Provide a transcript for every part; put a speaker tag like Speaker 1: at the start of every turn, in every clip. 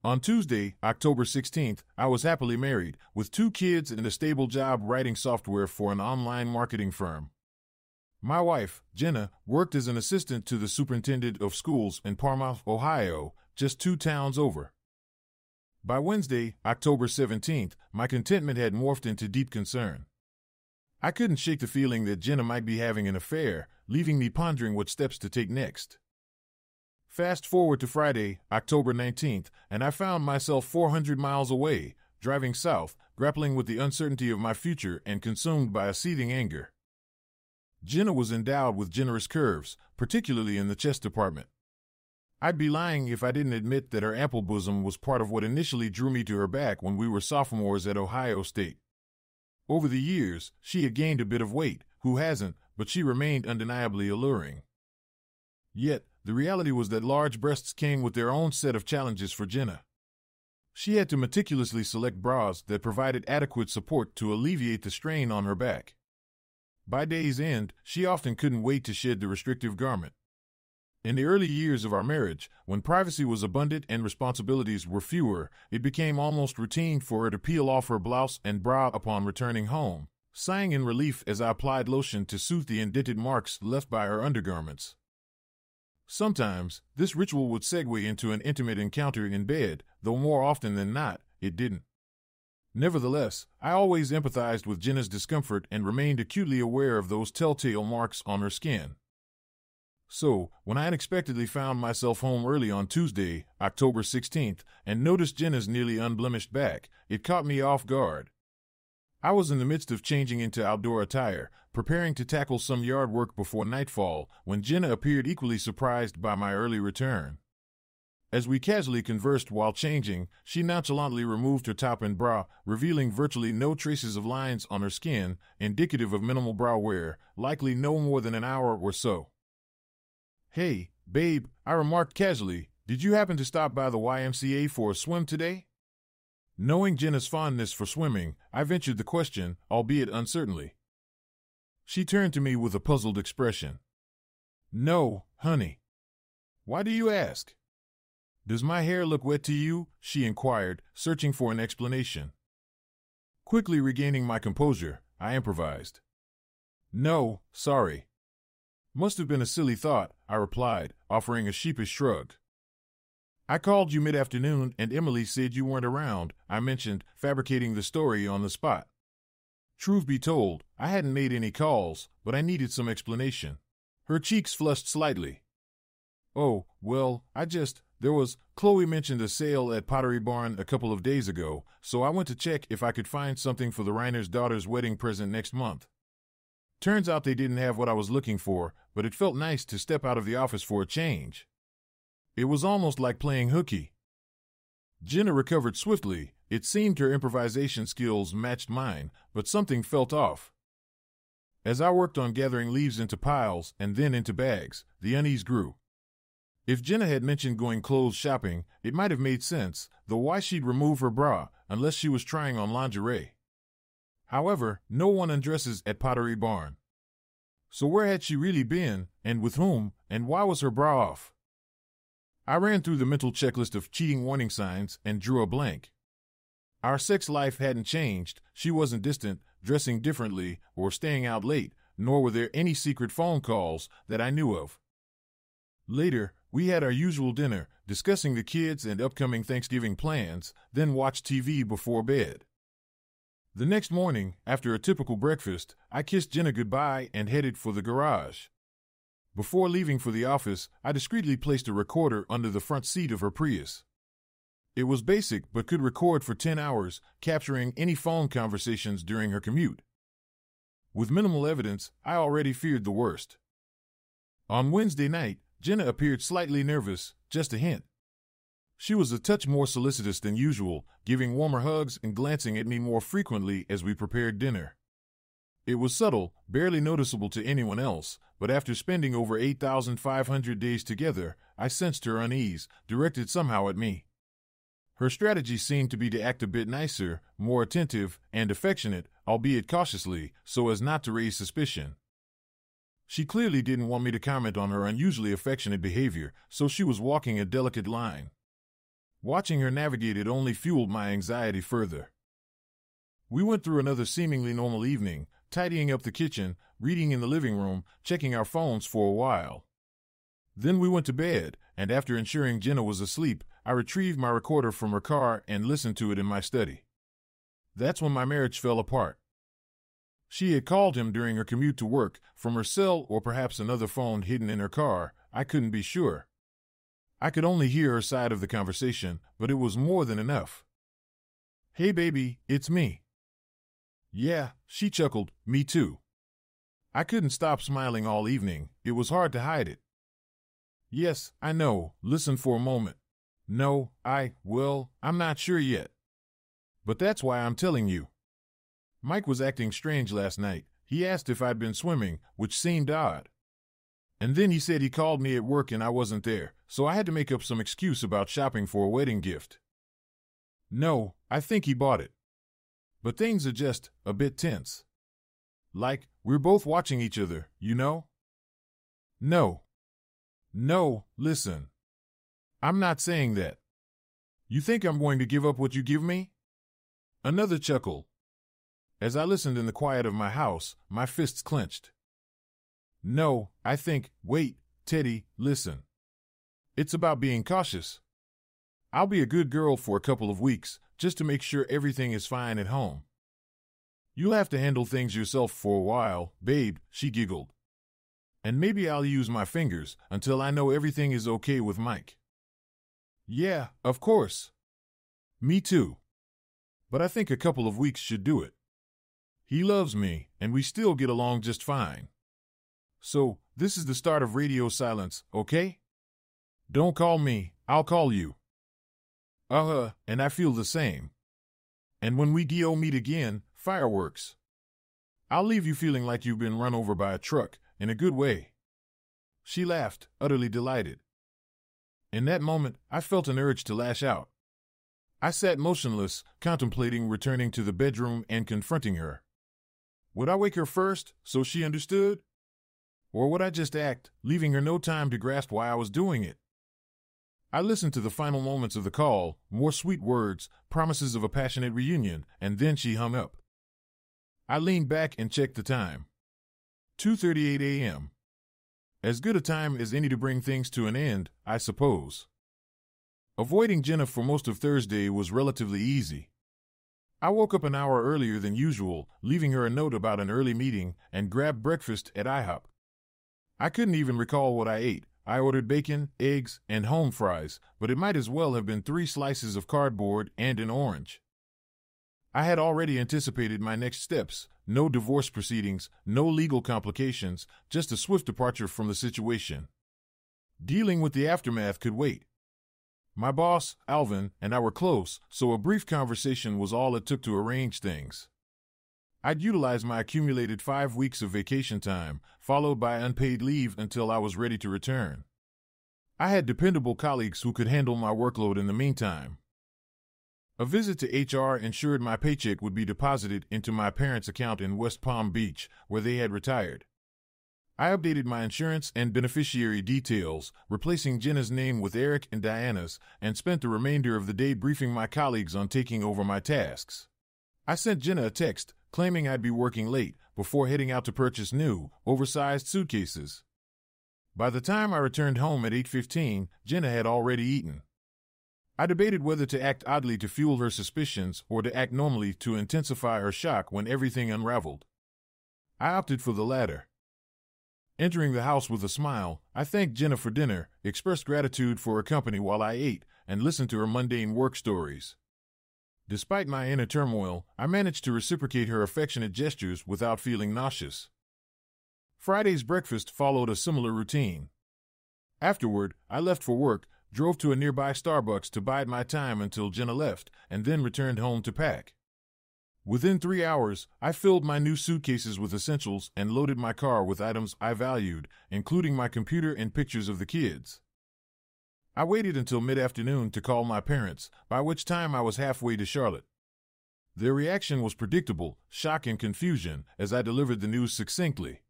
Speaker 1: On Tuesday, October 16th, I was happily married, with 2 kids and a stable job writing software for an online marketing firm. My wife, Jenna, worked as an assistant to the superintendent of schools in Parma, Ohio, just 2 towns over. By Wednesday, October 17th, my contentment had morphed into deep concern. I couldn't shake the feeling that Jenna might be having an affair, leaving me pondering what steps to take next. Fast forward to Friday, October 19th, and I found myself 400 miles away, driving south, grappling with the uncertainty of my future and consumed by a seething anger. Jenna was endowed with generous curves, particularly in the chest department. I'd be lying if I didn't admit that her ample bosom was part of what initially drew me to her back when we were sophomores at Ohio State. Over the years, she had gained a bit of weight, who hasn't, but she remained undeniably alluring. Yet, the reality was that large breasts came with their own set of challenges for Jenna. She had to meticulously select bras that provided adequate support to alleviate the strain on her back. By day's end, she often couldn't wait to shed the restrictive garment. In the early years of our marriage, when privacy was abundant and responsibilities were fewer, it became almost routine for her to peel off her blouse and bra upon returning home, sighing in relief as I applied lotion to soothe the indented marks left by her undergarments. Sometimes, this ritual would segue into an intimate encounter in bed, though more often than not, it didn't. Nevertheless, I always empathized with Jenna's discomfort and remained acutely aware of those telltale marks on her skin. So, when I unexpectedly found myself home early on Tuesday, October 16th, and noticed Jenna's nearly unblemished back, it caught me off guard. I was in the midst of changing into outdoor attire, preparing to tackle some yard work before nightfall, when Jenna appeared equally surprised by my early return. As we casually conversed while changing, she nonchalantly removed her top and bra, revealing virtually no traces of lines on her skin, indicative of minimal bra wear, likely no more than an hour or so. "Hey, babe," I remarked casually, "did you happen to stop by the YMCA for a swim today?" Knowing Jenna's fondness for swimming, I ventured the question, albeit uncertainly. She turned to me with a puzzled expression. "No, honey." "Why do you ask?" "Does my hair look wet to you?" she inquired, searching for an explanation. Quickly regaining my composure, I improvised. "No, sorry." "Must have been a silly thought," I replied, offering a sheepish shrug. "I called you mid-afternoon and Emily said you weren't around," I mentioned, fabricating the story on the spot. Truth be told, I hadn't made any calls, but I needed some explanation. Her cheeks flushed slightly. "Oh, well, Chloe mentioned a sale at Pottery Barn a couple of days ago, so I went to check if I could find something for the Reiner's daughter's wedding present next month. Turns out they didn't have what I was looking for, but it felt nice to step out of the office for a change. It was almost like playing hooky." Jenna recovered swiftly. It seemed her improvisation skills matched mine, but something felt off. As I worked on gathering leaves into piles and then into bags, the unease grew. If Jenna had mentioned going clothes shopping, it might have made sense, though why she'd remove her bra, unless she was trying on lingerie. However, no one undresses at Pottery Barn. So where had she really been, and with whom, and why was her bra off? I ran through the mental checklist of cheating warning signs and drew a blank. Our sex life hadn't changed, she wasn't distant, dressing differently, or staying out late, nor were there any secret phone calls that I knew of. Later, we had our usual dinner, discussing the kids and upcoming Thanksgiving plans, then watched TV before bed. The next morning, after a typical breakfast, I kissed Jenna goodbye and headed for the garage. Before leaving for the office, I discreetly placed a recorder under the front seat of her Prius. It was basic but could record for 10 hours, capturing any phone conversations during her commute. With minimal evidence, I already feared the worst. On Wednesday night, Jenna appeared slightly nervous, just a hint. She was a touch more solicitous than usual, giving warmer hugs and glancing at me more frequently as we prepared dinner. It was subtle, barely noticeable to anyone else, but after spending over 8,500 days together, I sensed her unease, directed somehow at me. Her strategy seemed to be to act a bit nicer, more attentive, and affectionate, albeit cautiously, so as not to raise suspicion. She clearly didn't want me to comment on her unusually affectionate behavior, so she was walking a delicate line. Watching her navigate it only fueled my anxiety further. We went through another seemingly normal evening, tidying up the kitchen, reading in the living room, checking our phones for a while. Then we went to bed, and after ensuring Jenna was asleep, I retrieved my recorder from her car and listened to it in my study. That's when my marriage fell apart. She had called him during her commute to work, from her cell or perhaps another phone hidden in her car. I couldn't be sure. I could only hear her side of the conversation, but it was more than enough. "Hey baby, it's me." "Yeah," she chuckled, "me too." I couldn't stop smiling all evening. It was hard to hide it. "Yes, I know. Listen for a moment." "No, I'm not sure yet. But that's why I'm telling you." Mike was acting strange last night. He asked if I'd been swimming, which seemed odd. And then he said he called me at work and I wasn't there, so I had to make up some excuse about shopping for a wedding gift. No, I think he bought it. But things are just a bit tense. Like, we're both watching each other, you know? No, listen. I'm not saying that. You think I'm going to give up what you give me? Another chuckle. As I listened in the quiet of my house, my fists clenched. No, I think, wait, Teddy, listen. It's about being cautious. I'll be a good girl for a couple of weeks, just to make sure everything is fine at home. You'll have to handle things yourself for a while, babe, she giggled. And maybe I'll use my fingers until I know everything is okay with Mike. Yeah, of course. Me too. But I think a couple of weeks should do it. He loves me, and we still get along just fine. So, this is the start of radio silence, okay? Don't call me, I'll call you. And I feel the same. And when we meet again, fireworks. I'll leave you feeling like you've been run over by a truck, in a good way. She laughed, utterly delighted. In that moment, I felt an urge to lash out. I sat motionless, contemplating returning to the bedroom and confronting her. Would I wake her first, so she understood? Or would I just act, leaving her no time to grasp why I was doing it? I listened to the final moments of the call, more sweet words, promises of a passionate reunion, and then she hung up. I leaned back and checked the time. 2:38 a.m. As good a time as any to bring things to an end, I suppose. Avoiding Jenna for most of Thursday was relatively easy. I woke up an hour earlier than usual, leaving her a note about an early meeting, and grabbed breakfast at IHOP. I couldn't even recall what I ate. I ordered bacon, eggs, and home fries, but it might as well have been 3 slices of cardboard and an orange. I had already anticipated my next steps: no divorce proceedings, no legal complications, just a swift departure from the situation. Dealing with the aftermath could wait. My boss, Alvin, and I were close, so a brief conversation was all it took to arrange things. I'd utilize my accumulated 5 weeks of vacation time, followed by unpaid leave until I was ready to return. I had dependable colleagues who could handle my workload in the meantime. A visit to HR ensured my paycheck would be deposited into my parents' account in West Palm Beach, where they had retired. I updated my insurance and beneficiary details, replacing Jenna's name with Eric and Diana's, and spent the remainder of the day briefing my colleagues on taking over my tasks. I sent Jenna a text, claiming I'd be working late, before heading out to purchase new, oversized suitcases. By the time I returned home at 8:15, Jenna had already eaten. I debated whether to act oddly to fuel her suspicions or to act normally to intensify her shock when everything unraveled. I opted for the latter. Entering the house with a smile, I thanked Jenna for dinner, expressed gratitude for her company while I ate, and listened to her mundane work stories. Despite my inner turmoil, I managed to reciprocate her affectionate gestures without feeling nauseous. Friday's breakfast followed a similar routine. Afterward, I left for work, drove to a nearby Starbucks to bide my time until Jenna left, and then returned home to pack. Within 3 hours, I filled my new suitcases with essentials and loaded my car with items I valued, including my computer and pictures of the kids. I waited until mid-afternoon to call my parents, by which time I was halfway to Charlotte. Their reaction was predictable, shock and confusion, as I delivered the news succinctly.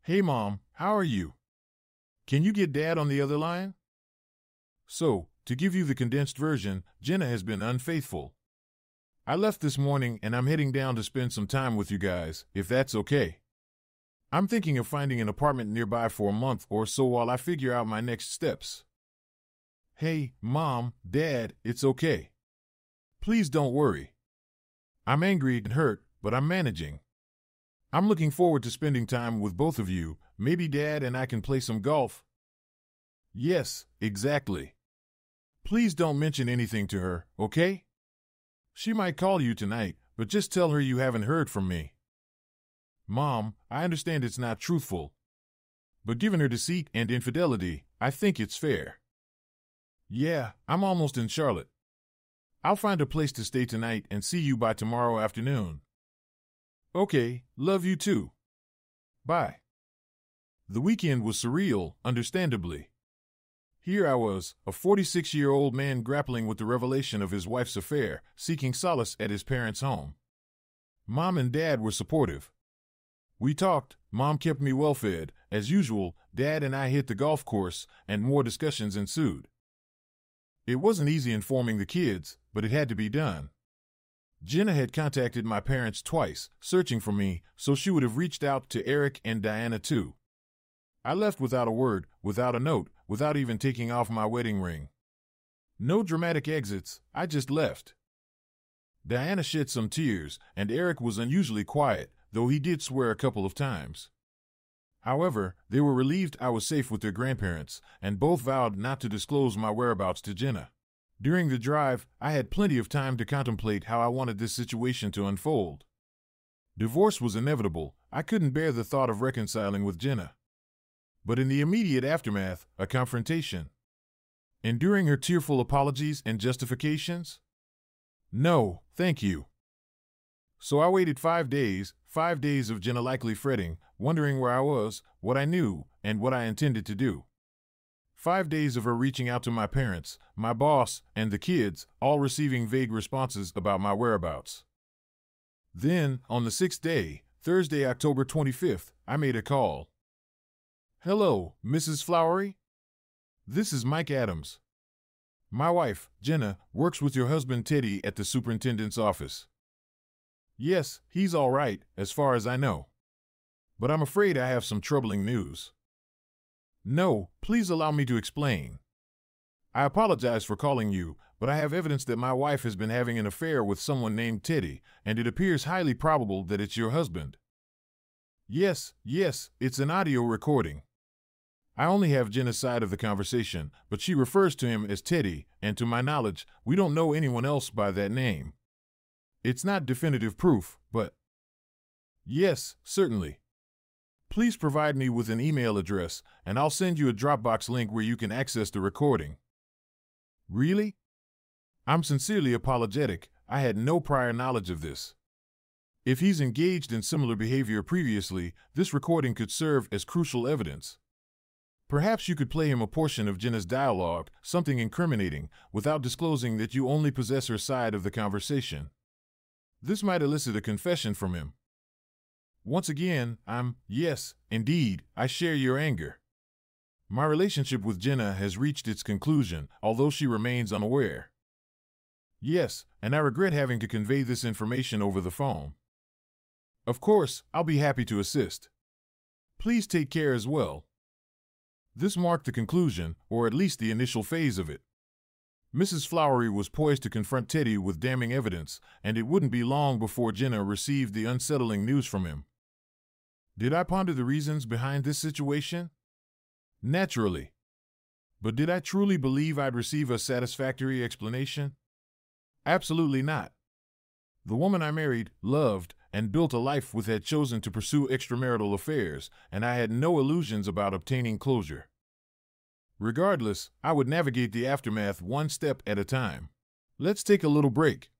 Speaker 1: "Hey Mom, how are you? Can you get Dad on the other line?" So, To give you the condensed version, Jenna has been unfaithful. I left this morning and I'm heading down to spend some time with you guys, if that's okay. I'm thinking of finding an apartment nearby for a month or so while I figure out my next steps. Hey, Mom, Dad, it's okay. Please don't worry. I'm angry and hurt, but I'm managing. I'm looking forward to spending time with both of you. Maybe Dad and I can play some golf. Yes, exactly. Please don't mention anything to her, okay? She might call you tonight, but just tell her you haven't heard from me. Mom, I understand it's not truthful. But given her deceit and infidelity, I think it's fair. Yeah, I'm almost in Charlotte. I'll find a place to stay tonight and see you by tomorrow afternoon. Okay, love you too. Bye. The weekend was surreal, understandably. Here I was, a 46-year-old man grappling with the revelation of his wife's affair, seeking solace at his parents' home. Mom and Dad were supportive. We talked, Mom kept me well-fed. As usual, Dad and I hit the golf course, and more discussions ensued. It wasn't easy informing the kids, but it had to be done. Jenna had contacted my parents twice, searching for me, so she would have reached out to Eric and Diana too. I left without a word, without a note, without even taking off my wedding ring. No dramatic exits, I just left. Diana shed some tears, and Eric was unusually quiet, though he did swear a couple of times. However, they were relieved I was safe with their grandparents, and both vowed not to disclose my whereabouts to Jenna. During the drive, I had plenty of time to contemplate how I wanted this situation to unfold. Divorce was inevitable. I couldn't bear the thought of reconciling with Jenna. But in the immediate aftermath, a confrontation. Enduring her tearful apologies and justifications? No, thank you. So I waited 5 days of Jenna likely fretting, wondering where I was, what I knew, and what I intended to do. 5 days of her reaching out to my parents, my boss, and the kids, all receiving vague responses about my whereabouts. Then, on the 6th day, Thursday, October 25th, I made a call. Hello, Mrs. Flowery? This is Mike Adams. My wife, Jenna, works with your husband Teddy at the superintendent's office. Yes, he's all right, as far as I know. But I'm afraid I have some troubling news. No, please allow me to explain. I apologize for calling you, but I have evidence that my wife has been having an affair with someone named Teddy, and it appears highly probable that it's your husband. Yes, it's an audio recording. I only have Jenna's side of the conversation, but she refers to him as Teddy, and to my knowledge, we don't know anyone else by that name. It's not definitive proof, but... Yes, certainly. Please provide me with an email address, and I'll send you a Dropbox link where you can access the recording. Really? I'm sincerely apologetic. I had no prior knowledge of this. If he's engaged in similar behavior previously, this recording could serve as crucial evidence. Perhaps you could play him a portion of Jenna's dialogue, something incriminating, without disclosing that you only possess her side of the conversation. This might elicit a confession from him. Once again, yes, indeed, I share your anger. My relationship with Jenna has reached its conclusion, although she remains unaware. Yes, and I regret having to convey this information over the phone. Of course, I'll be happy to assist. Please take care as well. This marked the conclusion, or at least the initial phase of it. Mrs. Flowery was poised to confront Teddy with damning evidence, and it wouldn't be long before Jenna received the unsettling news from him. Did I ponder the reasons behind this situation? Naturally. But did I truly believe I'd receive a satisfactory explanation? Absolutely not. The woman I married, loved, and built a life with had chosen to pursue extramarital affairs, and I had no illusions about obtaining closure. Regardless, I would navigate the aftermath one step at a time. Let's take a little break.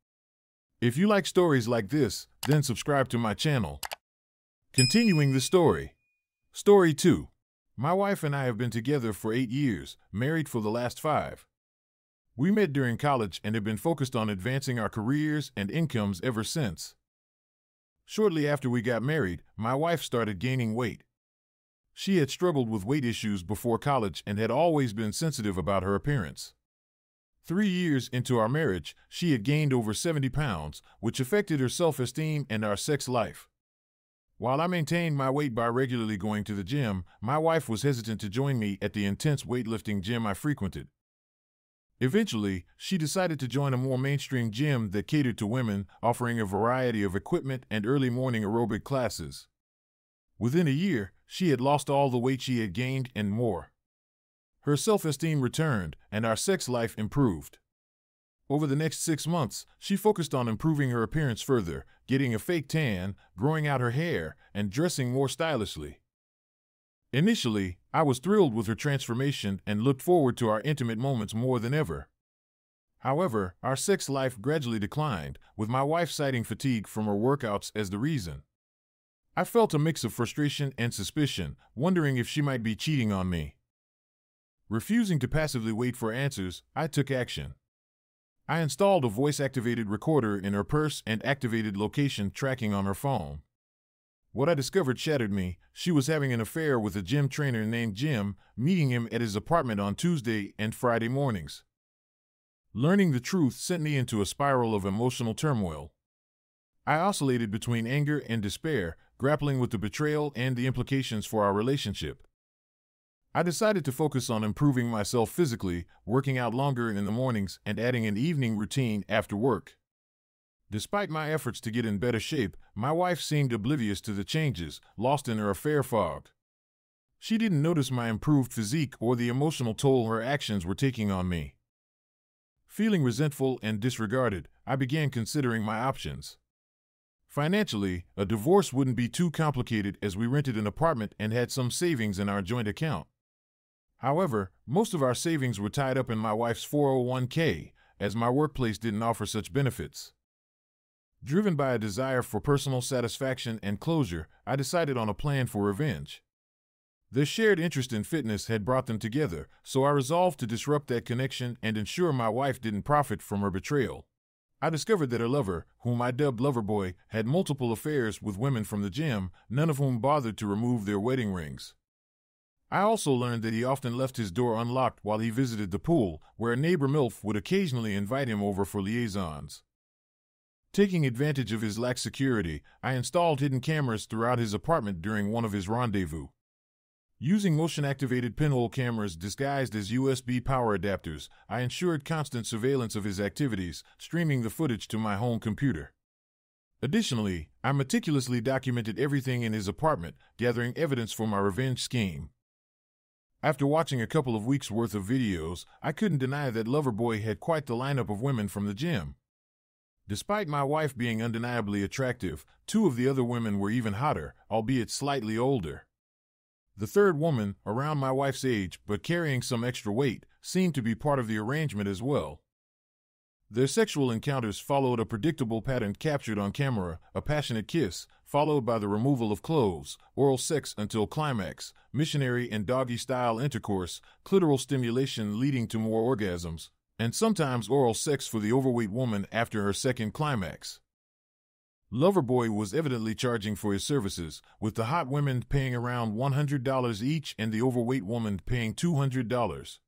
Speaker 1: If you like stories like this, then subscribe to my channel. Continuing the story. Story 2. My wife and I have been together for 8 years, married for the last 5. We met during college and have been focused on advancing our careers and incomes ever since. Shortly after we got married, my wife started gaining weight. She had struggled with weight issues before college and had always been sensitive about her appearance. 3 years into our marriage, she had gained over 70 pounds, which affected her self-esteem and our sex life. While I maintained my weight by regularly going to the gym, my wife was hesitant to join me at the intense weightlifting gym I frequented. Eventually, she decided to join a more mainstream gym that catered to women, offering a variety of equipment and early morning aerobic classes. Within a year, she had lost all the weight she had gained and more. Her self-esteem returned, and our sex life improved. Over the next 6 months, she focused on improving her appearance further, getting a fake tan, growing out her hair, and dressing more stylishly. Initially, I was thrilled with her transformation and looked forward to our intimate moments more than ever. However, our sex life gradually declined, with my wife citing fatigue from her workouts as the reason. I felt a mix of frustration and suspicion, wondering if she might be cheating on me. Refusing to passively wait for answers, I took action. I installed a voice-activated recorder in her purse and activated location tracking on her phone. What I discovered shattered me. She was having an affair with a gym trainer named Jim, meeting him at his apartment on Tuesday and Friday mornings. Learning the truth sent me into a spiral of emotional turmoil. I oscillated between anger and despair, grappling with the betrayal and the implications for our relationship. I decided to focus on improving myself physically, working out longer in the mornings and adding an evening routine after work. Despite my efforts to get in better shape, my wife seemed oblivious to the changes, lost in her affair fog. She didn't notice my improved physique or the emotional toll her actions were taking on me. Feeling resentful and disregarded, I began considering my options. Financially, a divorce wouldn't be too complicated as we rented an apartment and had some savings in our joint account. However, most of our savings were tied up in my wife's 401k, as my workplace didn't offer such benefits. Driven by a desire for personal satisfaction and closure, I decided on a plan for revenge. Their shared interest in fitness had brought them together, so I resolved to disrupt that connection and ensure my wife didn't profit from her betrayal. I discovered that her lover, whom I dubbed Loverboy, had multiple affairs with women from the gym, none of whom bothered to remove their wedding rings. I also learned that he often left his door unlocked while he visited the pool, where a neighbor MILF would occasionally invite him over for liaisons. Taking advantage of his lax security, I installed hidden cameras throughout his apartment during one of his rendezvous. Using motion-activated pinhole cameras disguised as USB power adapters, I ensured constant surveillance of his activities, streaming the footage to my home computer. Additionally, I meticulously documented everything in his apartment, gathering evidence for my revenge scheme. After watching a couple of weeks' worth of videos, I couldn't deny that Loverboy had quite the lineup of women from the gym. Despite my wife being undeniably attractive, 2 of the other women were even hotter, albeit slightly older. The third woman, around my wife's age but carrying some extra weight, seemed to be part of the arrangement as well. Their sexual encounters followed a predictable pattern captured on camera: a passionate kiss, followed by the removal of clothes, oral sex until climax, missionary and doggy-style intercourse, clitoral stimulation leading to more orgasms, and sometimes oral sex for the overweight woman after her second climax. Loverboy was evidently charging for his services, with the hot women paying around $100 each and the overweight woman paying $200.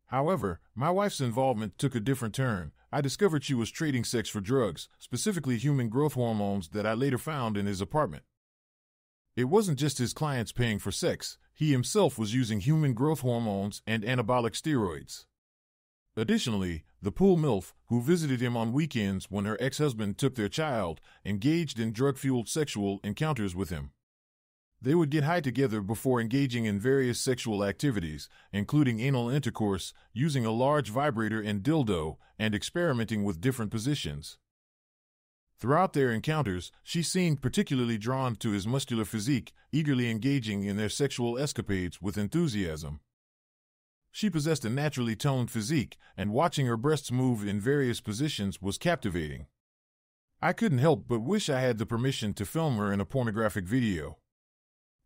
Speaker 1: However, my wife's involvement took a different turn. I discovered she was trading sex for drugs, specifically human growth hormones that I later found in his apartment. It wasn't just his clients paying for sex, he himself was using human growth hormones and anabolic steroids. Additionally, the pool MILF, who visited him on weekends when her ex-husband took their child, engaged in drug-fueled sexual encounters with him. They would get high together before engaging in various sexual activities, including anal intercourse, using a large vibrator and dildo, and experimenting with different positions. Throughout their encounters, she seemed particularly drawn to his muscular physique, eagerly engaging in their sexual escapades with enthusiasm. She possessed a naturally toned physique, and watching her breasts move in various positions was captivating. I couldn't help but wish I had the permission to film her in a pornographic video.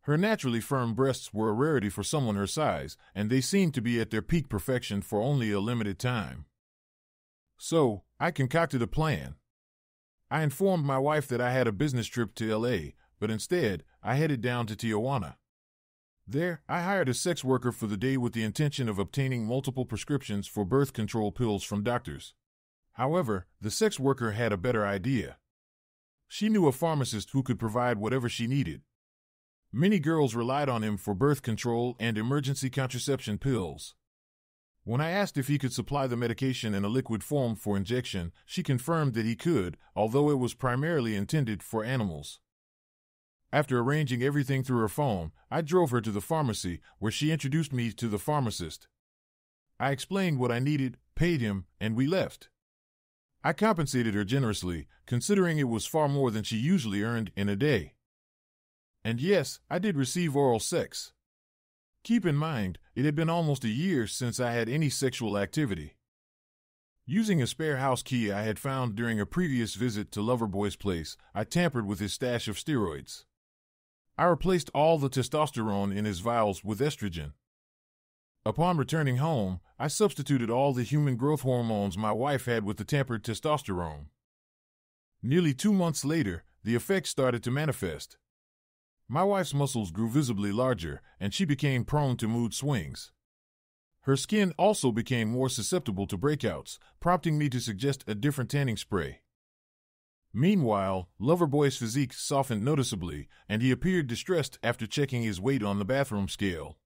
Speaker 1: Her naturally firm breasts were a rarity for someone her size, and they seemed to be at their peak perfection for only a limited time. So, I concocted a plan. I informed my wife that I had a business trip to LA, but instead, I headed down to Tijuana. There, I hired a sex worker for the day with the intention of obtaining multiple prescriptions for birth control pills from doctors. However, the sex worker had a better idea. She knew a pharmacist who could provide whatever she needed. Many girls relied on him for birth control and emergency contraception pills. When I asked if he could supply the medication in a liquid form for injection, she confirmed that he could, although it was primarily intended for animals. After arranging everything through her phone, I drove her to the pharmacy, where she introduced me to the pharmacist. I explained what I needed, paid him, and we left. I compensated her generously, considering it was far more than she usually earned in a day. And yes, I did receive oral sex. Keep in mind, it had been almost a year since I had any sexual activity. Using a spare house key I had found during a previous visit to Loverboy's place, I tampered with his stash of steroids. I replaced all the testosterone in his vials with estrogen. Upon returning home, I substituted all the human growth hormones my wife had with the tampered testosterone. Nearly 2 months later, the effects started to manifest. My wife's muscles grew visibly larger, and she became prone to mood swings. Her skin also became more susceptible to breakouts, prompting me to suggest a different tanning spray. Meanwhile, Loverboy's physique softened noticeably, and he appeared distressed after checking his weight on the bathroom scale.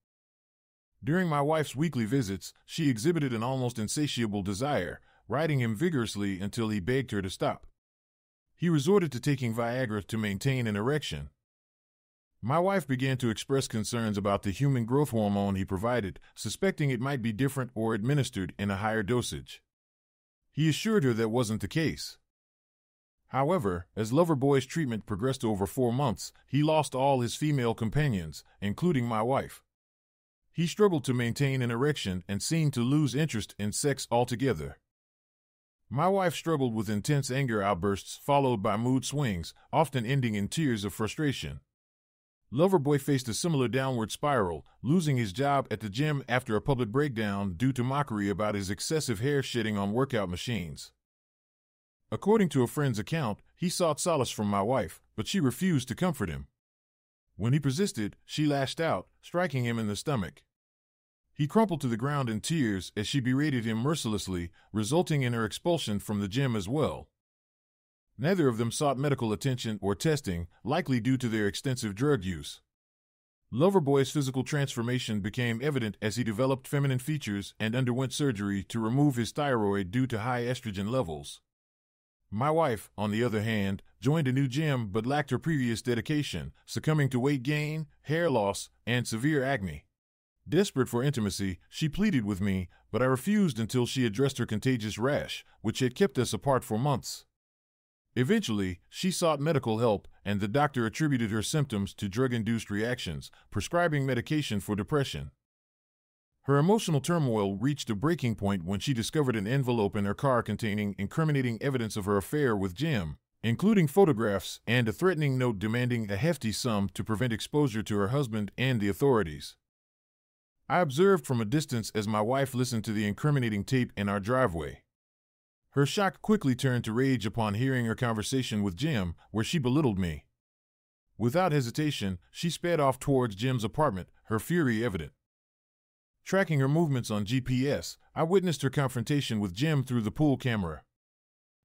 Speaker 1: During my wife's weekly visits, she exhibited an almost insatiable desire, riding him vigorously until he begged her to stop. He resorted to taking Viagra to maintain an erection. My wife began to express concerns about the human growth hormone he provided, suspecting it might be different or administered in a higher dosage. He assured her that wasn't the case. However, as Loverboy's treatment progressed over 4 months, he lost all his female companions, including my wife. He struggled to maintain an erection and seemed to lose interest in sex altogether. My wife struggled with intense anger outbursts followed by mood swings, often ending in tears of frustration. Loverboy faced a similar downward spiral, losing his job at the gym after a public breakdown due to mockery about his excessive hair shedding on workout machines. According to a friend's account, he sought solace from my wife, but she refused to comfort him. When he persisted, she lashed out, striking him in the stomach. He crumpled to the ground in tears as she berated him mercilessly, resulting in her expulsion from the gym as well. Neither of them sought medical attention or testing, likely due to their extensive drug use. Loverboy's physical transformation became evident as he developed feminine features and underwent surgery to remove his thyroid due to high estrogen levels. My wife, on the other hand, joined a new gym but lacked her previous dedication, succumbing to weight gain, hair loss, and severe acne. Desperate for intimacy, she pleaded with me, but I refused until she addressed her contagious rash, which had kept us apart for months. Eventually, she sought medical help, and the doctor attributed her symptoms to drug-induced reactions, prescribing medication for depression. Her emotional turmoil reached a breaking point when she discovered an envelope in her car containing incriminating evidence of her affair with Jim, including photographs and a threatening note demanding a hefty sum to prevent exposure to her husband and the authorities. I observed from a distance as my wife listened to the incriminating tape in our driveway. Her shock quickly turned to rage upon hearing her conversation with Jim, where she belittled me. Without hesitation, she sped off towards Jim's apartment, her fury evident. Tracking her movements on GPS, I witnessed her confrontation with Jim through the pool camera.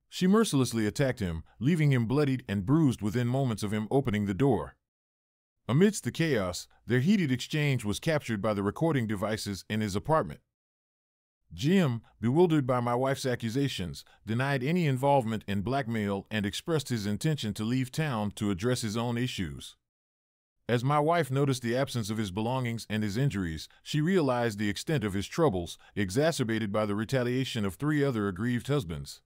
Speaker 1: She mercilessly attacked him, leaving him bloodied and bruised within moments of him opening the door. Amidst the chaos, their heated exchange was captured by the recording devices in his apartment. Jim, bewildered by my wife's accusations, denied any involvement in blackmail and expressed his intention to leave town to address his own issues. As my wife noticed the absence of his belongings and his injuries, she realized the extent of his troubles, exacerbated by the retaliation of 3 other aggrieved husbands.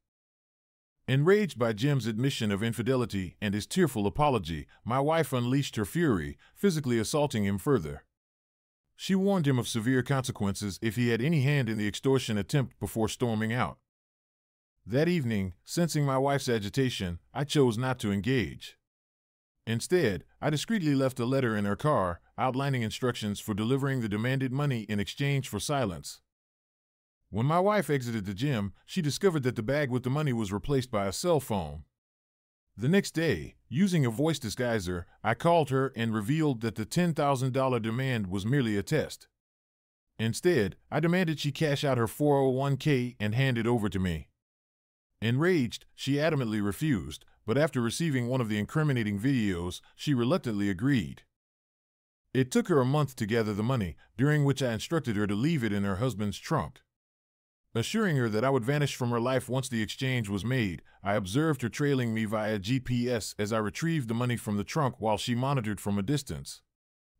Speaker 1: Enraged by Jim's admission of infidelity and his tearful apology, my wife unleashed her fury, physically assaulting him further. She warned him of severe consequences if he had any hand in the extortion attempt before storming out. That evening, sensing my wife's agitation, I chose not to engage. Instead, I discreetly left a letter in her car, outlining instructions for delivering the demanded money in exchange for silence. When my wife exited the gym, she discovered that the bag with the money was replaced by a cell phone. The next day, using a voice disguiser, I called her and revealed that the $10,000 demand was merely a test. Instead, I demanded she cash out her 401k and hand it over to me. Enraged, she adamantly refused, but after receiving one of the incriminating videos, she reluctantly agreed. It took her a month to gather the money, during which I instructed her to leave it in her husband's trunk. Assuring her that I would vanish from her life once the exchange was made, I observed her trailing me via GPS as I retrieved the money from the trunk while she monitored from a distance.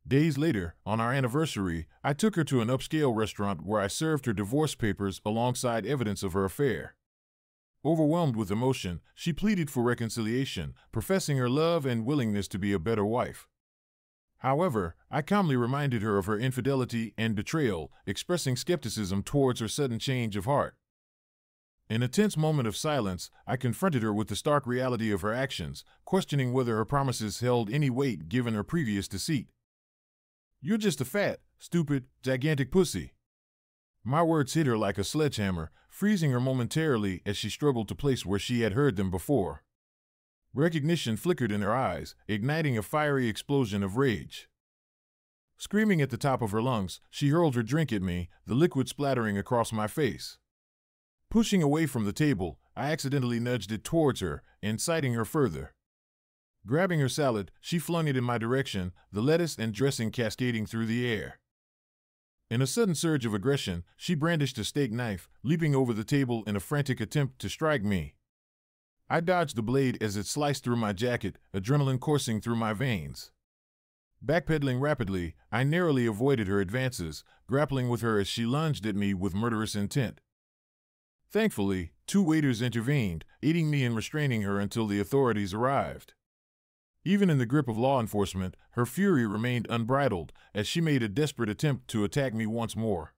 Speaker 1: Days later, on our anniversary, I took her to an upscale restaurant where I served her divorce papers alongside evidence of her affair. Overwhelmed with emotion, she pleaded for reconciliation, professing her love and willingness to be a better wife. However, I calmly reminded her of her infidelity and betrayal, expressing skepticism towards her sudden change of heart. In a tense moment of silence, I confronted her with the stark reality of her actions, questioning whether her promises held any weight given her previous deceit. "You're just a fat, stupid, gigantic pussy." My words hit her like a sledgehammer, freezing her momentarily as she struggled to place where she had heard them before. Recognition flickered in her eyes, igniting a fiery explosion of rage. Screaming at the top of her lungs, she hurled her drink at me, the liquid splattering across my face. Pushing away from the table, I accidentally nudged it towards her, inciting her further. Grabbing her salad, she flung it in my direction, the lettuce and dressing cascading through the air. In a sudden surge of aggression, she brandished a steak knife, leaping over the table in a frantic attempt to strike me. I dodged the blade as it sliced through my jacket, adrenaline coursing through my veins. Backpedaling rapidly, I narrowly avoided her advances, grappling with her as she lunged at me with murderous intent. Thankfully, 2 waiters intervened, aiding me in restraining her until the authorities arrived. Even in the grip of law enforcement, her fury remained unbridled as she made a desperate attempt to attack me once more.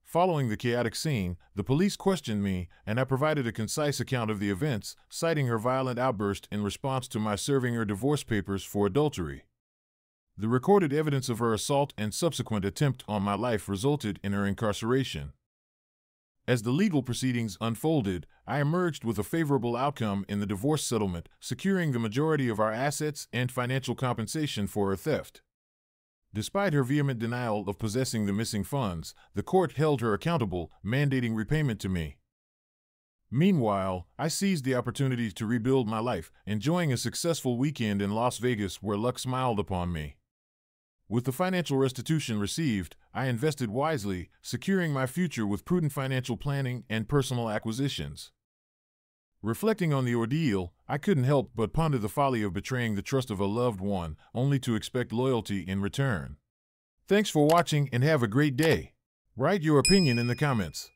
Speaker 1: Following the chaotic scene, the police questioned me, and I provided a concise account of the events, citing her violent outburst in response to my serving her divorce papers for adultery. The recorded evidence of her assault and subsequent attempt on my life resulted in her incarceration. As the legal proceedings unfolded, I emerged with a favorable outcome in the divorce settlement, securing the majority of our assets and financial compensation for her theft. Despite her vehement denial of possessing the missing funds, the court held her accountable, mandating repayment to me. Meanwhile, I seized the opportunity to rebuild my life, enjoying a successful weekend in Las Vegas where luck smiled upon me. With the financial restitution received, I invested wisely, securing my future with prudent financial planning and personal acquisitions. Reflecting on the ordeal, I couldn't help but ponder the folly of betraying the trust of a loved one, only to expect loyalty in return. Thanks for watching and have a great day. Write your opinion in the comments.